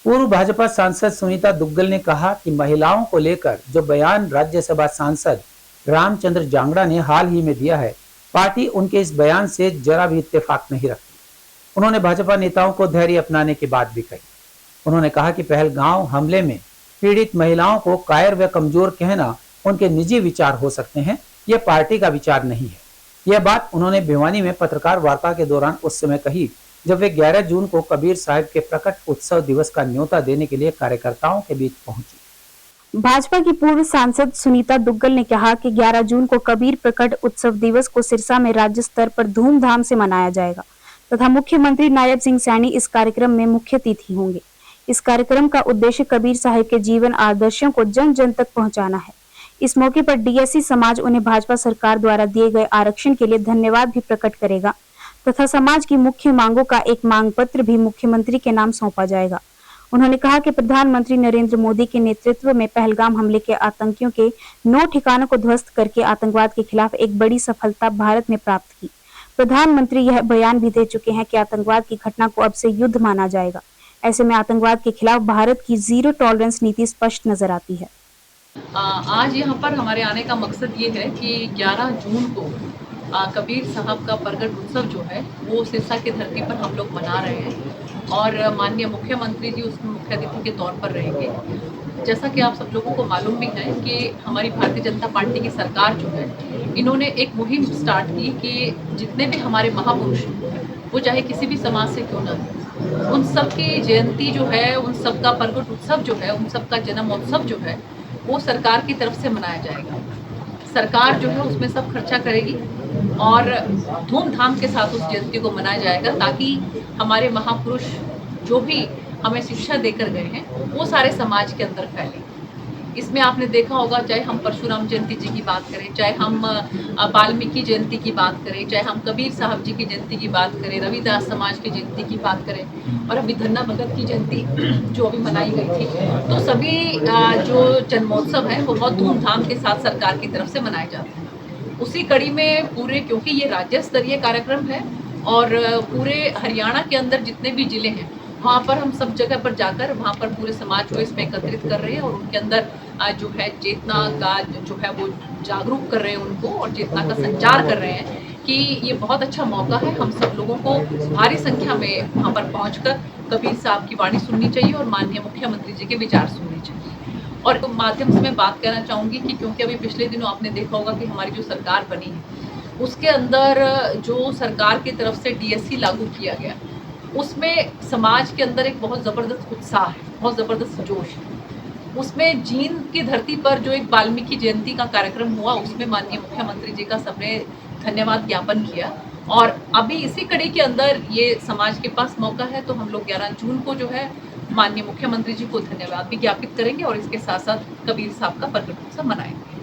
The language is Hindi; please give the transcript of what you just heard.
पूर्व भाजपा सांसद सुनीता दुग्गल ने कहा कि महिलाओं को लेकर जो बयान राज्यसभा सांसद रामचंद्र जांगड़ा ने हाल ही में दिया है, पार्टी उनके इस बयान से जरा भी इत्तेफाक नहीं रखती। उन्होंने भाजपा नेताओं को धैर्य अपनाने की बात भी कही। उन्होंने कहा कि पहलगांव हमले में पीड़ित महिलाओं को कायर व कमजोर कहना उनके निजी विचार हो सकते हैं, यह पार्टी का विचार नहीं है। यह बात उन्होंने भिवानी में पत्रकार वार्ता के दौरान उस समय कही जब वे 11 जून को कबीर साहिब के प्रकट उत्सव दिवस का न्योता देने के लिए कार्यकर्ताओं के बीच पहुंची। भाजपा की पूर्व सांसद सुनीता दुग्गल ने कहा कि 11 जून को कबीर प्रकट उत्सव दिवस को सिरसा में राज्य स्तर पर धूमधाम से मनाया जाएगा तथा मुख्यमंत्री नायब सिंह सैनी इस कार्यक्रम में मुख्य अतिथि होंगे। इस कार्यक्रम का उद्देश्य कबीर साहिब के जीवन आदर्शों को जन जन तक पहुंचाना है। इस मौके पर डीएससी समाज उन्हें भाजपा सरकार द्वारा दिए गए आरक्षण के लिए धन्यवाद भी प्रकट करेगा तथा समाज की मुख्य मांगों का एक मांग पत्र भी मुख्यमंत्री के नाम सौंपा जाएगा। उन्होंने कहा कि प्रधानमंत्री नरेंद्र मोदी के नेतृत्व में पहलगाम हमले के आतंकियों के 9 ठिकानों को ध्वस्त करके आतंकवाद के खिलाफ एक बड़ी सफलता भारत ने प्राप्त की। प्रधानमंत्री यह बयान भी दे चुके हैं कि आतंकवाद की घटना को अब से युद्ध माना जाएगा। ऐसे में आतंकवाद के खिलाफ भारत की जीरो टॉलरेंस नीति स्पष्ट नजर आती है। आज यहाँ पर हमारे आने का मकसद ये है कि 11 जून को कबीर साहब का प्रगट उत्सव जो है वो सिरसा की धरती पर हम लोग मना रहे हैं और माननीय मुख्यमंत्री जी उसमें मुख्य अतिथि के तौर पर रहेंगे। जैसा कि आप सब लोगों को मालूम भी है कि हमारी भारतीय जनता पार्टी की सरकार जो है इन्होंने एक मुहिम स्टार्ट की कि जितने भी हमारे महापुरुष वो चाहे किसी भी समाज से क्यों ना हो, उन सब की जयंती जो है, उन सब का प्रगट उत्सव जो है, उन सब का जन्मोत्सव जो है वो सरकार की तरफ से मनाया जाएगा। सरकार जो है उसमें सब खर्चा करेगी और धूमधाम के साथ उस जयंती को मनाया जाएगा ताकि हमारे महापुरुष जो भी हमें शिक्षा देकर गए हैं वो सारे समाज के अंदर फैले। इसमें आपने देखा होगा, चाहे हम परशुराम जयंती जी की बात करें, चाहे हम वाल्मीकि जयंती की बात करें, चाहे हम कबीर साहब जी की जयंती की बात करें, रविदास समाज की जयंती की बात करें और अभी धन्ना भगत की जयंती जो अभी मनाई गई थी, तो सभी जो जन्मोत्सव है वो बहुत धूमधाम के साथ सरकार की तरफ से मनाए जाते हैं। उसी कड़ी में पूरे, क्योंकि ये राज्य स्तरीय कार्यक्रम है और पूरे हरियाणा के अंदर जितने भी जिले हैं वहाँ पर हम सब जगह पर जाकर वहाँ पर पूरे समाज को इसमें एकत्रित कर रहे हैं और उनके अंदर जो है चेतना का जो है वो जागरूक कर रहे हैं उनको और चेतना का संचार कर रहे हैं कि ये बहुत अच्छा मौका है। हम सब लोगों को भारी संख्या में वहाँ पर पहुँचकर कबीर साहब की वाणी सुननी चाहिए और माननीय मुख्यमंत्री जी के विचार सुनने चाहिए। और तो माध्यम से मैं बात कहना चाहूँगी कि क्योंकि अभी पिछले दिनों आपने देखा होगा कि हमारी जो सरकार बनी है उसके अंदर जो सरकार की तरफ से डीएससी लागू किया गया उसमें समाज के अंदर एक बहुत ज़बरदस्त उत्साह है, बहुत ज़बरदस्त जोश है। उसमें जींद की धरती पर जो एक वाल्मीकि जयंती का कार्यक्रम हुआ उसमें माननीय मुख्यमंत्री जी का सबने धन्यवाद ज्ञापन किया और अभी इसी कड़ी के अंदर ये समाज के पास मौका है तो हम लोग 11 जून को जो है माननीय मुख्यमंत्री जी को धन्यवाद भी ज्ञापित करेंगे और इसके साथ साथ कबीर साहब का प्रकट उत्सव मनाएंगे।